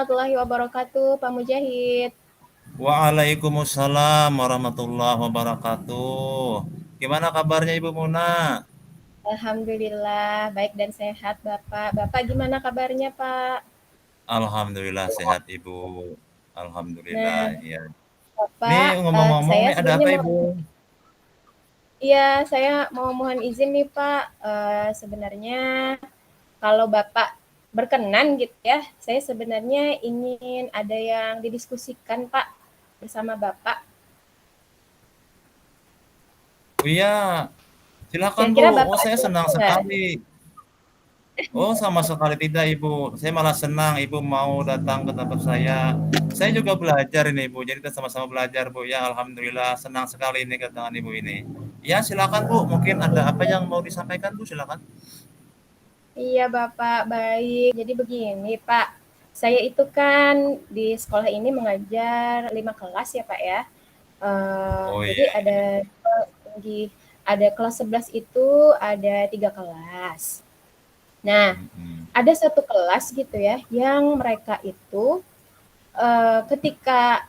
warahmatullahi wabarakatuh, Pak Mujahid. Waalaikumsalam warahmatullahi wabarakatuh. Gimana kabarnya Ibu Muna? Alhamdulillah, baik dan sehat, Bapak. Bapak gimana kabarnya, Pak? Alhamdulillah sehat Ibu. Alhamdulillah Nah, ya. Nih Bapak, ngomong-ngomong saya nih ada sebenarnya apa mau, Ibu? iya, saya mau mohon izin nih, Pak. Sebenarnya kalau Bapak berkenan gitu ya, saya sebenarnya ingin ada yang didiskusikan, Pak, bersama Bapak. Oh iya, silakan Bu. Kira-kira Oh Bapak saya senang setuju nggak? sekali. Oh sama sekali tidak Ibu. Saya malah senang Ibu mau datang ke tempat saya. Saya juga belajar ini Ibu. Jadi kita sama-sama belajar Bu ya. Alhamdulillah senang sekali ini kedatangan Ibu ini. Ya silakan Bu. Mungkin ada apa yang mau disampaikan Bu? Silakan. Iya Bapak, baik. Jadi begini Pak, saya itu kan di sekolah ini mengajar 5 kelas ya Pak ya. Oh Jadi iya, ada iya. di ada kelas 11 itu ada 3 kelas. Nah, Mhm. ada satu kelas gitu ya, yang mereka itu ketika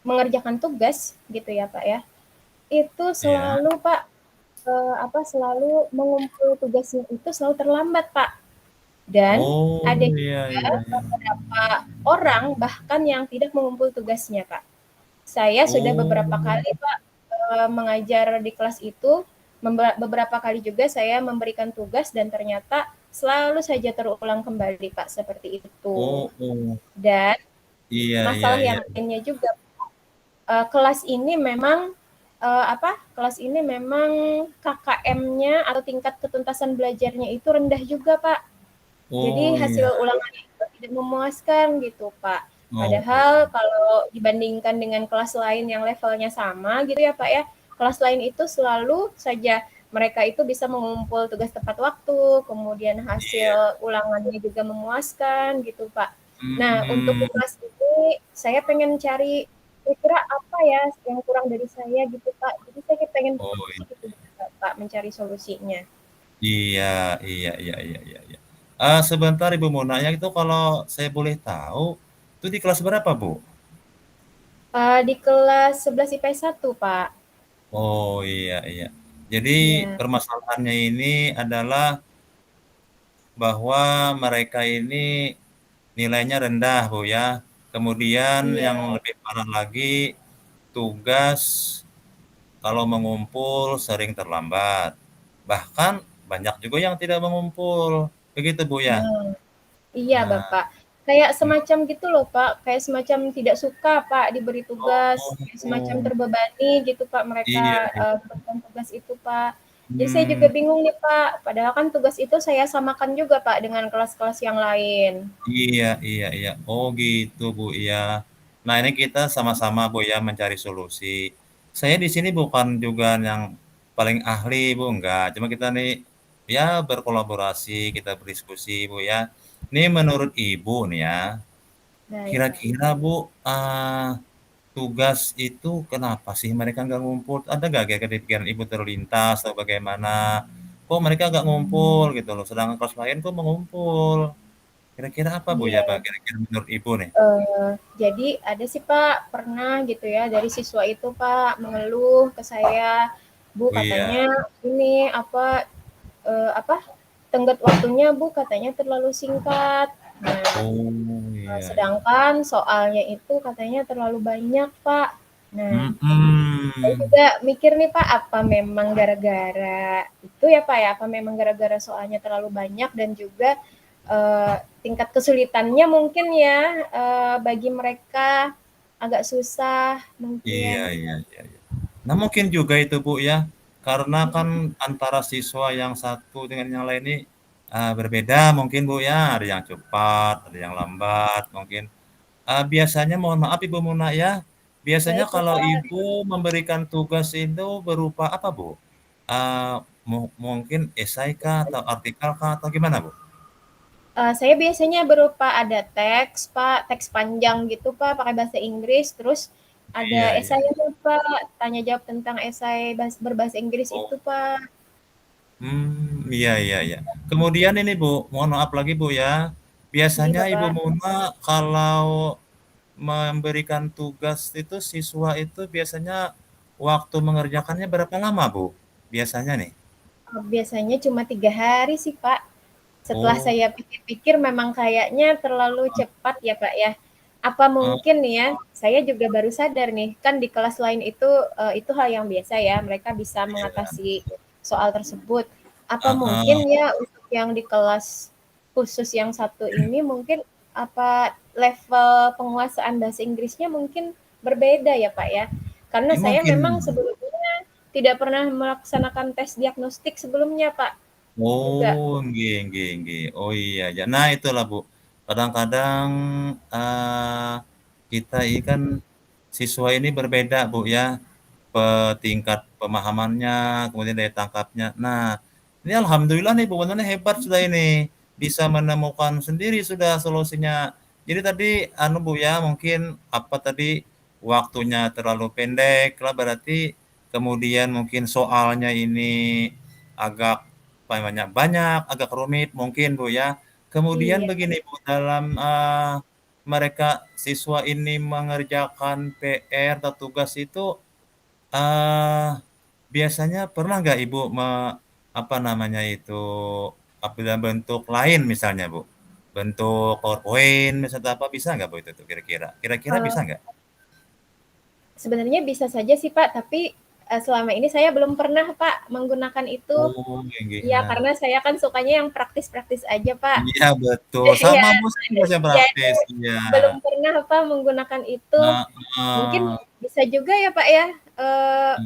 mengerjakan tugas gitu ya Pak ya, itu Iya. selalu Pak selalu mengumpul tugasnya itu selalu terlambat Pak. Dan Oh, ada iya juga iya iya. beberapa orang bahkan yang tidak mengumpul tugasnya, Kak. Saya sudah beberapa Oh, kali, Pak, mengajar di kelas itu, beberapa kali juga saya memberikan tugas dan ternyata selalu saja terulang kembali, Pak, seperti itu. oh oh. Dan Iya iya masalah iya. yang lainnya juga, kelas ini memang, kelas ini memang KKM-nya atau tingkat ketuntasan belajarnya itu rendah juga, Pak. Jadi Oh, hasil iya. ulangannya juga tidak memuaskan gitu, Pak. Oh Padahal oh. kalau dibandingkan dengan kelas lain yang levelnya sama gitu ya, Pak ya, kelas lain itu selalu saja mereka itu bisa mengumpul tugas tepat waktu, kemudian Iya. hasil ulangannya juga memuaskan gitu, Pak. Nah, untuk di Mhm. kelas ini saya pengen cari kira-kira apa ya yang kurang dari saya gitu, Pak. Jadi saya pengen Oh, diskusi iya. gitu, Pak, mencari solusinya. Iya iya iya iya iya iya. Sebentar Ibu mau nanya itu kalau saya boleh tahu, itu di kelas berapa, Bu? Di kelas 11 IPS 1, Pak. Oh, iya iya. Jadi Iya, permasalahannya ini adalah bahwa mereka ini nilainya rendah, Bu, ya. Kemudian iya, yang lebih parah lagi, tugas kalau mengumpul sering terlambat. Bahkan banyak juga yang tidak mengumpul. Begitu, Bu, ya? nah, iya Nah, Bapak. Kayak mhm. semacam gitu loh Pak, kayak semacam tidak suka Pak diberi tugas, Oh, kayak semacam oh. terbebani gitu Pak mereka, Iya iya. memberikan tugas itu Pak. Jadi saya juga Mmm, bingung nih Pak, padahal kan tugas itu saya samakan juga Pak dengan kelas-kelas yang lain. iya iya iya. Oh, gitu, Bu, iya. Nah, ini kita sama-sama, Bu, ya, mencari solusi. Saya di sini bukan juga yang paling ahli, Bu, enggak. Cuma kita nih, ya berkolaborasi, kita berdiskusi, Bu, ya. Nih menurut Ibu nih ya, Baik Pak. kira-kira, Bu, tugas itu kenapa sih mereka nggak ngumpul? Ada nggak kira-kira di pikiran Ibu terlintas atau bagaimana? Kok mereka nggak ngumpul gitu loh, sedangkan kelas lain kok mengumpul? Kira-kira apa Bu ya Pak, Iya. kira-kira menurut Ibu nih? Jadi ada sih Pak, pernah gitu ya dari siswa itu Pak mengeluh ke saya, "Bu Oh iya, katanya ini apa, tenggat waktunya Bu katanya terlalu singkat." Nah, oh iya iya. sedangkan soalnya itu katanya terlalu banyak Pak. Nah, saya Mhm, juga mikir nih Pak, apa memang gara-gara itu ya Pak ya, apa memang gara-gara soalnya terlalu banyak dan juga tingkat kesulitannya mungkin ya bagi mereka agak susah iya mungkin. iya iya iya. Nah mungkin juga itu Bu ya, karena kan antara siswa yang satu dengan yang lain ini, berbeda mungkin Bu ya, ada yang cepat, ada yang lambat mungkin. Biasanya mohon maaf Ibu Muna ya, biasanya Baik kalau Bapak. Ibu memberikan tugas itu berupa apa Bu? Mungkin esai kah atau artikel kah atau gimana Bu? Saya biasanya berupa ada teks Pak, teks panjang gitu Pak, pakai bahasa Inggris, terus ada Iya iya. esainya Pak, tanya jawab tentang esai berbahasa Inggris Oh. itu Pak. Iya iya iya. Kemudian ini Bu, mohon maaf lagi Bu ya, Iya, biasanya Ibu Bapak. Muna kalau memberikan tugas itu siswa itu biasanya waktu mengerjakannya berapa lama, Bu? Biasanya nih? Biasanya cuma 3 hari sih, Pak. Setelah Oh, saya pikir-pikir memang kayaknya terlalu cepat ya, Pak, ya. Apa heeh, mungkin nih ya, saya juga baru sadar nih, kan di kelas lain itu hal yang biasa ya, mereka bisa iya, mengatasi soal tersebut. Apa heeh, mungkin ya untuk yang di kelas khusus yang satu ini mungkin apa level penguasaan bahasa Inggrisnya mungkin berbeda ya, Pak, ya? Karena saya mungkin. memang sebelumnya tidak pernah melaksanakan tes diagnostik sebelumnya, Pak, juga. Oh, nggih nggih nggih. Oh, iya ya. Nah, itulah, Bu. Kadang-kadang, eee, kita ini kan siswa ini berbeda, Bu, ya, tingkat pemahamannya, kemudian daya tangkapnya. Nah, ini alhamdulillah nih Bu Wanana hebat sudah ini, bisa menemukan sendiri sudah solusinya. Jadi tadi anu Bu ya, mungkin apa tadi, waktunya terlalu pendek lah berarti, kemudian mungkin soalnya ini agak apa namanya, banyak, agak rumit mungkin Bu ya. Kemudian Iya, begini Bu, dalam, mereka siswa ini mengerjakan PR atau tugas itu, eee, biasanya pernah nggak Ibu apa namanya itu, dalam bentuk lain misalnya, Bu? Bentuk PowerPoint misalnya apa, bisa nggak Bu itu tuh kira-kira? Kira-kira bisa eee, nggak? sebenarnya bisa saja sih, Pak, tapi, selama ini saya belum pernah, Pak, menggunakan itu. Oh, nggih nggih, Iya, nah. karena saya kan sukanya yang praktis-praktis aja, Pak. Iya betul, Iya, sama Bu saya juga yang jadi praktis, iya. belum pernah, apa, menggunakan itu. Mungkin Heeh, bisa juga ya, Pak, ya,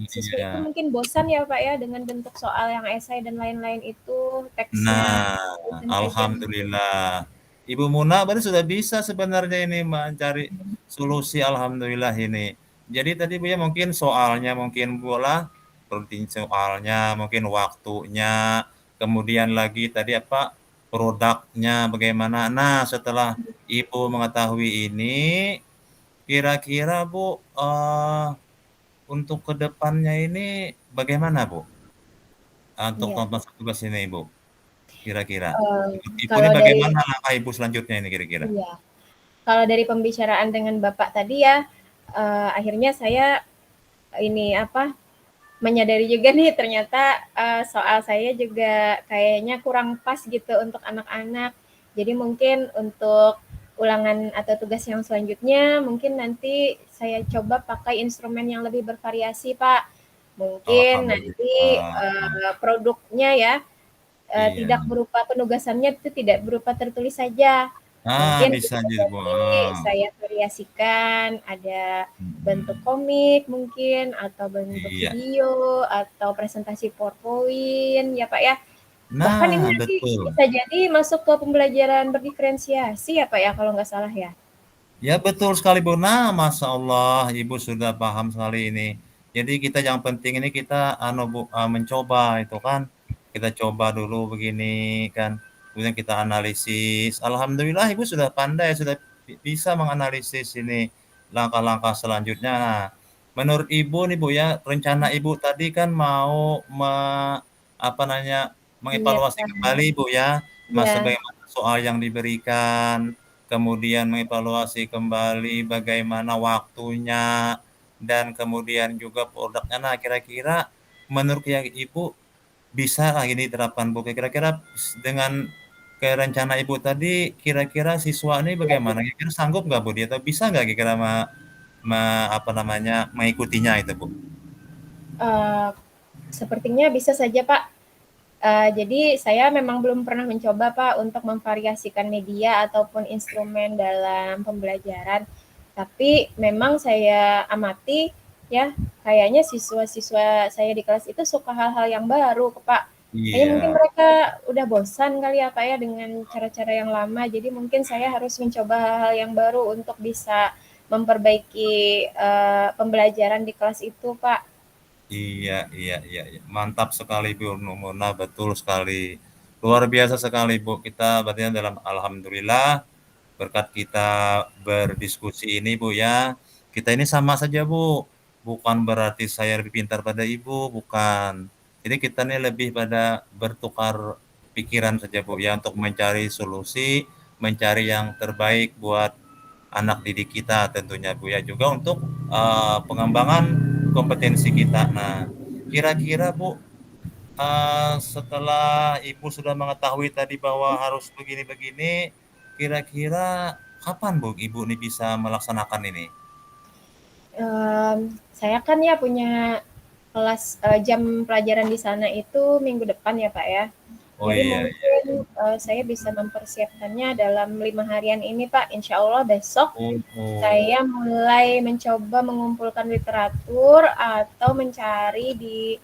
siswa itu iya. mungkin bosan ya, Pak, ya, dengan bentuk soal yang esai dan lain-lain itu, teksnya Nah, bosan aja mungkin. alhamdulillah. Ibu Muna berarti sudah bisa sebenarnya ini mencari solusi alhamdulillah ini. Jadi tadi Bu ya mungkin soalnya mungkin Bu lah, rutin soalnya, mungkin waktunya, kemudian lagi tadi apa, produknya bagaimana. Nah, setelah Ibu mengetahui ini, kira-kira Bu, untuk ke depannya ini bagaimana Bu? Untuk Iya, tugas ini Ibu? Kira-kira. Menurut Ibu ini kalau dari bagaimana langkah Ibu selanjutnya ini kira-kira? iya, kalau dari pembicaraan dengan Bapak tadi ya, akhirnya saya ini, apa, menyadari juga nih ternyata, soal saya juga kayaknya kurang pas gitu untuk anak-anak. Jadi mungkin untuk ulangan atau tugas yang selanjutnya, mungkin nanti saya coba pakai instrumen yang lebih bervariasi, Pak. Mungkin nanti, Alhamdulillah. produknya ya, Iya. tidak berupa penugasannya itu tidak berupa tertulis saja. Ah, Mungkin bisa bisa jadi, Bu, jadi saya variasikan, ada bentuk Mhm. komik mungkin, atau bentuk Iya. video, atau presentasi PowerPoint ya, Pak, ya. Bahkan ini Nah, nanti betul. bisa jadi masuk ke pembelajaran berdiferensiasi ya, Pak, ya, kalau nggak salah ya? Ya betul sekali, Bu. Nah, masya Allah, Ibu sudah paham sekali ini. Jadi kita yang penting ini kita anu Bu, mencoba itu kan. Kita coba dulu begini kan, kemudian kita analisis. Alhamdulillah Ibu sudah pandai, sudah bisa menganalisis ini langkah-langkah selanjutnya. Nah, menurut Ibu nih Bu ya, rencana Ibu tadi kan mau apa namanya, mengevaluasi Menyiapkan kembali Bu ya, masa ya, bagaimana soal yang diberikan, kemudian mengevaluasi kembali bagaimana waktunya, dan kemudian juga produknya. Nah, kira-kira menurut Ibu, bisalah ini diterapkan, Bu? Kira-kira dengan rencana Ibu tadi, kira-kira siswa ini bagaimana? Kira-kira sanggup nggak, Bu, dia atau bisa nggak kira-kira apa namanya, mengikutinya itu, Bu? eee, sepertinya bisa saja, Pak. Jadi saya memang belum pernah mencoba, Pak, untuk memvariasikan media ataupun instrumen dalam pembelajaran. Tapi memang saya amati ya, kayaknya siswa-siswa saya di kelas itu suka hal-hal yang baru, Pak. Kayaknya mungkin Iya, mereka udah bosan kali ya, Pak, ya dengan cara-cara yang lama. Jadi mungkin saya harus mencoba hal-hal yang baru untuk bisa memperbaiki pembelajaran di kelas itu, Pak. iya iya iya iya, mantap sekali, Bu Muna, betul sekali. Luar biasa sekali, Bu, kita berarti dalam alhamdulillah berkat kita berdiskusi ini Bu ya, kita ini sama saja Bu, bukan berarti saya lebih pintar pada Ibu, bukan. Jadi kita ini lebih pada bertukar pikiran saja Bu ya, untuk mencari solusi mencari yang terbaik buat anak didik kita tentunya Bu ya, juga untuk, pengembangan kompetensi kita. Nah, kira-kira Bu, setelah Ibu sudah mengetahui tadi bahwa harus begini-begini, kira-kira kapan Bu, Ibu nih bisa melaksanakan ini? Saya kan ya punya kelas jam pelajaran di sana itu minggu depan ya Pak ya. Oh Jadi iya iya. mungkin saya bisa mempersiapkannya dalam 5 harian ini Pak. Insya Allah besok Oh oh. saya mulai mencoba mengumpulkan literatur atau mencari di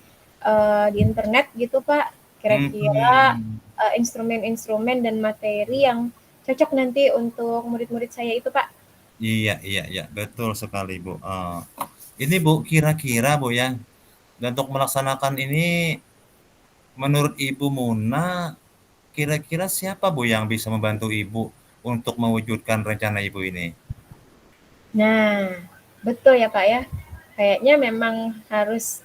internet gitu Pak. Kira-kira Mhm. instrumen-instrumen dan materi yang cocok nanti untuk murid-murid saya itu Pak. Iya iya iya, betul sekali Bu, ini Bu, kira-kira Bu ya, untuk melaksanakan ini menurut Ibu Muna, kira-kira siapa Bu yang bisa membantu Ibu untuk mewujudkan rencana Ibu ini? Nah, betul ya Pak ya. Kayaknya memang harus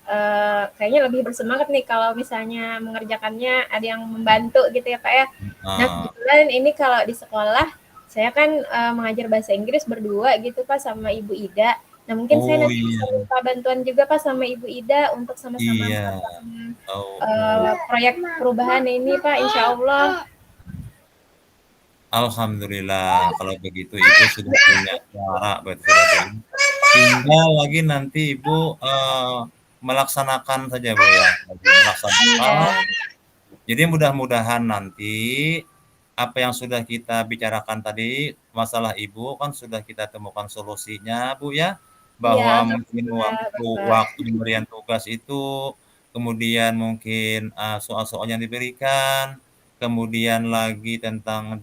kayaknya lebih bersemangat nih kalau misalnya mengerjakannya ada yang membantu gitu ya Pak ya. Nah, Heeh. kebetulan ini kalau di sekolah saya kan mengajar bahasa Inggris berdua gitu Pak sama Ibu Ida. Nah, mungkin saya Oh nanti bisa iya minta bantuan juga Pak sama Ibu Ida untuk sama-sama iya, melakukan oh oh. proyek perubahan ini Pak, insya Allah. Alhamdulillah kalau begitu Ibu sudah punya cara berarti sudah Bu, tinggal lagi nanti Ibu, melaksanakan saja Bu ya, lagi melaksanakan. Iya, Jadi mudah-mudahan nanti apa yang sudah kita bicarakan tadi, masalah Ibu kan sudah kita temukan solusinya Bu ya, iya bahwa mungkin alhamdulillah Bapak. waktu pemberian tugas itu, kemudian mungkin, soal-soal yang diberikan, kemudian lagi tentang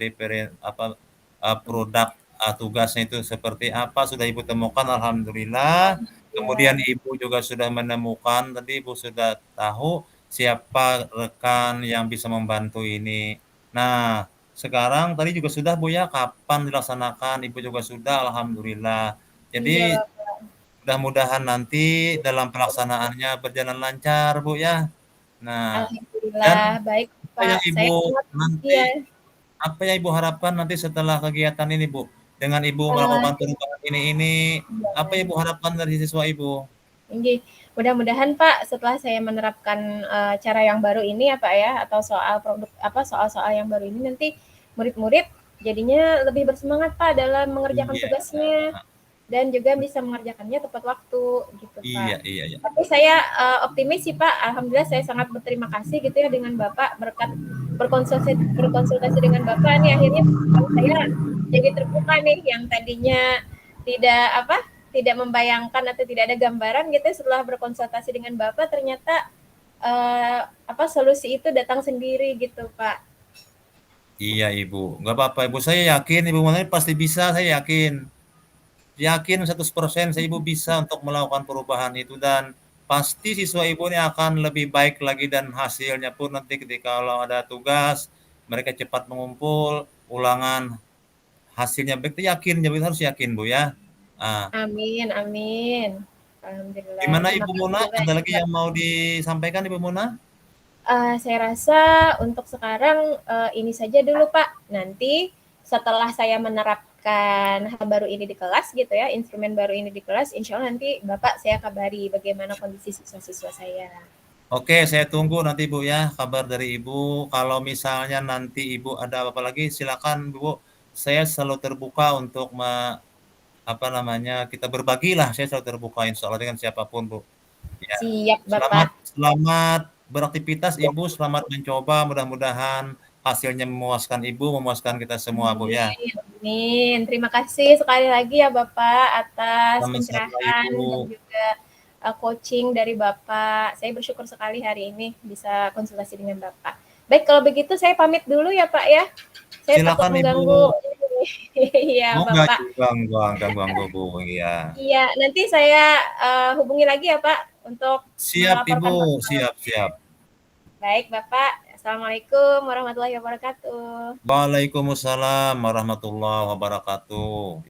produk, tugasnya itu seperti apa sudah Ibu temukan alhamdulillah, kemudian Alhamdulillah. Ibu juga sudah menemukan tadi Ibu sudah tahu siapa rekan yang bisa membantu ini. Nah, sekarang tadi juga sudah Bu ya, kapan dilaksanakan, Ibu juga sudah, alhamdulillah. Iya Jadi Bapak. mudah-mudahan nanti dalam pelaksanaannya berjalan lancar Bu ya. Nah, dan Alhamdulillah, baik apa yang Pak. Saya Ibu sangat nanti iya, apa yang Ibu harapkan nanti setelah kegiatan ini Bu? Dengan Ibu eee, melakukan perubahan ini, apa yang iya, Ibu harapkan dari siswa Ibu? inggih. Mudah-mudahan Pak, setelah saya menerapkan cara yang baru ini ya Pak ya, atau soal-soal yang baru ini nanti murid-murid jadinya lebih bersemangat Pak dalam mengerjakan Iya, tugasnya dan juga bisa mengerjakannya tepat waktu gitu Pak. iya iya iya. Tapi saya optimis sih Pak, alhamdulillah saya sangat berterima kasih gitu ya dengan Bapak berkat berkonsultasi dengan Bapak nih akhirnya saya jadi terbuka nih yang tadinya tidak apa tidak membayangkan atau tidak ada gambaran gitu ya, setelah berkonsultasi dengan Bapak ternyata solusi itu datang sendiri gitu Pak. Iya Ibu, nggak apa-apa Ibu, saya yakin Ibu Munir pasti bisa, saya yakin. Yakin 100% saya Ibu bisa untuk melakukan perubahan itu dan pasti siswa Ibu ini akan lebih baik lagi dan hasilnya pun nanti ketika kalau ada tugas, mereka cepat mengumpul, ulangan hasilnya baik, itu yakin, jadi harus yakin Bu ya. Ah, Amin, amin. Alhamdulillah. gimana Terima Ibu kasih Muna, ada banyak lagi Pak. yang mau disampaikan Ibu Muna? Saya rasa untuk sekarang ini saja dulu Pak. Nanti setelah saya menerapkan hal baru ini di kelas gitu ya, instrumen baru ini di kelas, insya Allah nanti Bapak saya kabari bagaimana kondisi siswa-siswa saya. Oke, saya tunggu nanti Bu ya kabar dari Ibu. Kalau misalnya nanti Ibu ada apa-apa lagi silakan Bu. Saya selalu terbuka untuk apa namanya, kita berbagilah. Saya selalu terbuka insya Allah dengan siapapun Bu. Ya. Siap Selamat Bapak. selamat beraktivitas Ibu, selamat mencoba. Mudah-mudahan hasilnya memuaskan Ibu, memuaskan kita semua Bu ya. Amin, amin. Terima kasih sekali lagi ya Bapak atas Sama-sama pencerahan Ibu. dan juga coaching dari Bapak. Saya bersyukur sekali hari ini bisa konsultasi dengan Bapak. Baik, kalau begitu saya pamit dulu ya Pak ya. Saya takut Silakan Ibu. mengganggu. Iya Oh, enggak Bapak. juga, enggak ganggu-ganggu Bu. Iya. Iya, nanti saya hubungi lagi ya Pak untuk Siap melaporkan Ibu, perkembangan. siap siap. Baik Bapak. Assalamualaikum warahmatullahi wabarakatuh. Waalaikumsalam warahmatullahi wabarakatuh.